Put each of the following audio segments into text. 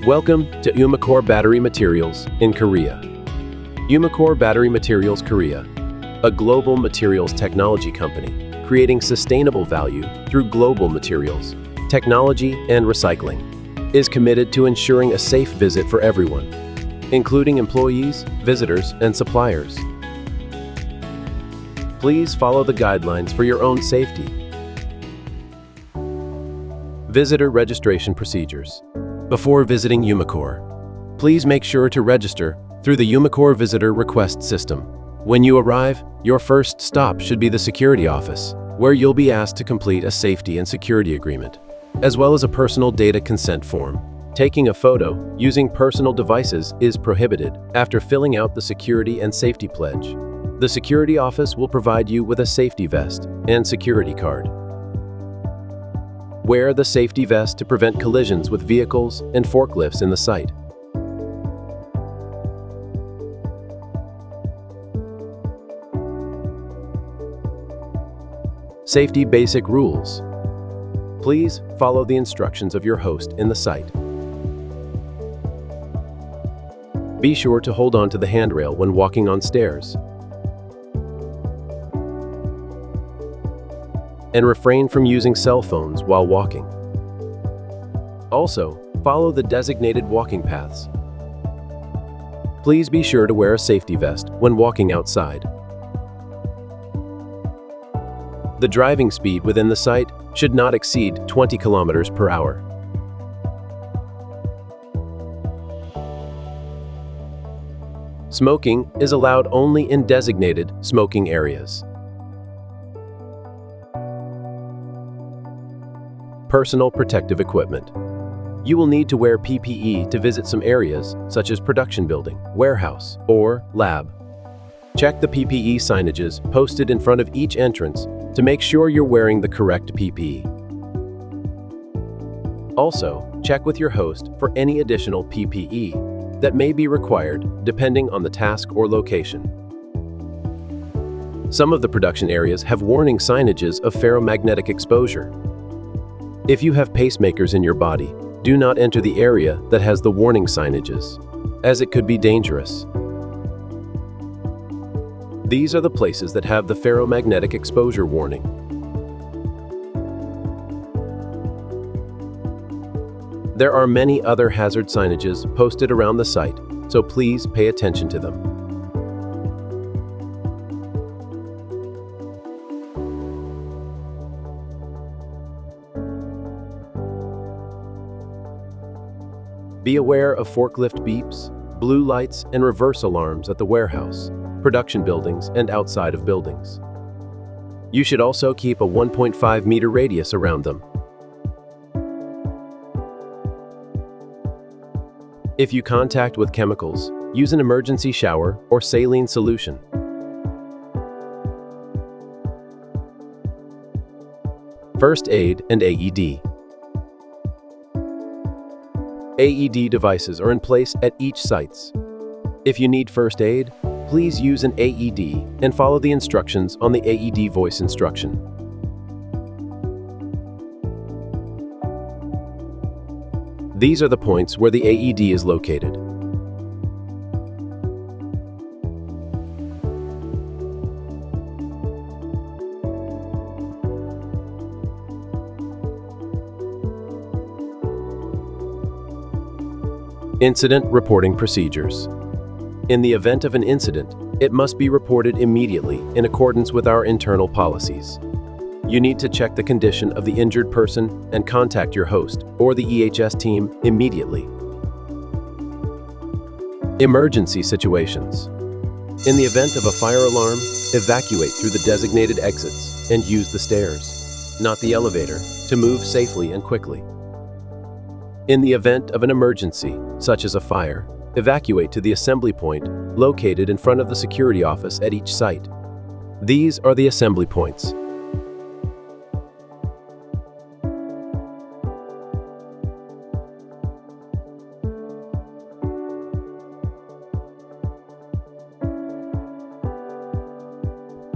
Welcome to Umicore Battery Materials in Korea. Umicore Battery Materials Korea, a global materials technology company, creating sustainable value through global materials, technology, and recycling, is committed to ensuring a safe visit for everyone, including employees, visitors, and suppliers. Please follow the guidelines for your own safety. Visitor registration procedures. Before visiting Umicore, please make sure to register through the Umicore Visitor Request System. When you arrive, your first stop should be the security office, where you'll be asked to complete a safety and security agreement, as well as a personal data consent form. Taking a photo using personal devices is prohibited after filling out the security and safety pledge. The security office will provide you with a safety vest and security card. Wear the safety vest to prevent collisions with vehicles and forklifts in the site. Safety basic rules. Please follow the instructions of your host in the site. Be sure to hold on to the handrail when walking on stairs. And refrain from using cell phones while walking. Also, follow the designated walking paths. Please be sure to wear a safety vest when walking outside. The driving speed within the site should not exceed 20 kilometers per hour. Smoking is allowed only in designated smoking areas. Personal protective equipment. You will need to wear PPE to visit some areas such as production building, warehouse, or lab. Check the PPE signages posted in front of each entrance to make sure you're wearing the correct PPE. Also, check with your host for any additional PPE that may be required depending on the task or location. Some of the production areas have warning signages of ferromagnetic exposure. If you have pacemakers in your body, do not enter the area that has the warning signages, as it could be dangerous. These are the places that have the ferromagnetic exposure warning. There are many other hazard signages posted around the site, so please pay attention to them. Be aware of forklift beeps, blue lights, and reverse alarms at the warehouse, production buildings, and outside of buildings. You should also keep a 1.5-meter radius around them. If you contact with chemicals, use an emergency shower or saline solution. First aid and AED. AED devices are in place at each sites. If you need first aid, please use an AED and follow the instructions on the AED voice instruction. These are the points where the AED is located. Incident reporting procedures. In the event of an incident, it must be reported immediately in accordance with our internal policies. You need to check the condition of the injured person and contact your host or the EHS team immediately. Emergency situations. In the event of a fire alarm, evacuate through the designated exits and use the stairs, not the elevator, to move safely and quickly. In the event of an emergency, such as a fire, evacuate to the assembly point located in front of the security office at each site. These are the assembly points.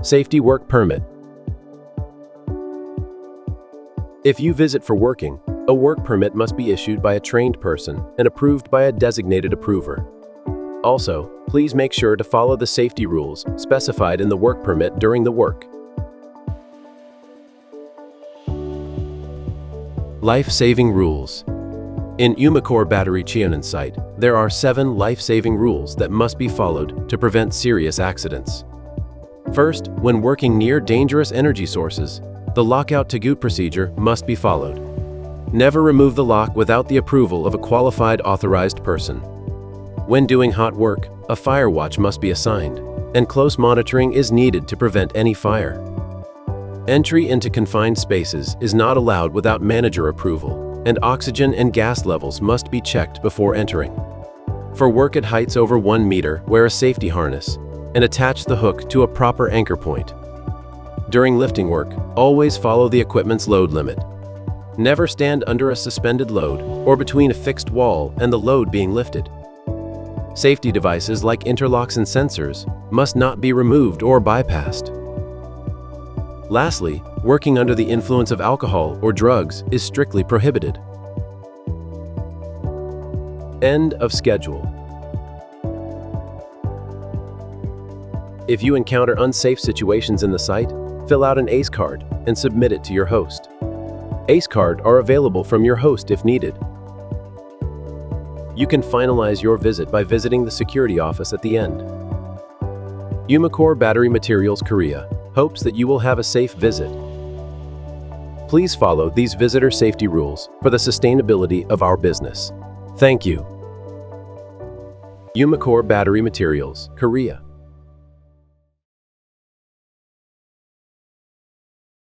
Safety work permit. If you visit for working, A work permit must be issued by a trained person and approved by a designated approver. Also, please make sure to follow the safety rules specified in the work permit during the work. Life-saving rules. In Umicore battery Cheonan site, there are 7 life-saving rules that must be followed to prevent serious accidents. First, when working near dangerous energy sources, the lockout-tagout procedure must be followed. Never remove the lock without the approval of a qualified authorized person. When doing hot work, a fire watch must be assigned, and close monitoring is needed to prevent any fire. Entry into confined spaces is not allowed without manager approval, and oxygen and gas levels must be checked before entering. For work at heights over 1 meter, wear a safety harness and attach the hook to a proper anchor point. During lifting work, always follow the equipment's load limit. Never stand under a suspended load or between a fixed wall and the load being lifted. Safety devices like interlocks and sensors must not be removed or bypassed. Lastly, working under the influence of alcohol or drugs is strictly prohibited. End of schedule. If you encounter unsafe situations in the site, fill out an ACE card and submit it to your host. ACE cards are available from your host if needed. You can finalize your visit by visiting the security office at the end. Umicore Battery Materials Korea hopes that you will have a safe visit. Please follow these visitor safety rules for the sustainability of our business. Thank you. Umicore Battery Materials, Korea.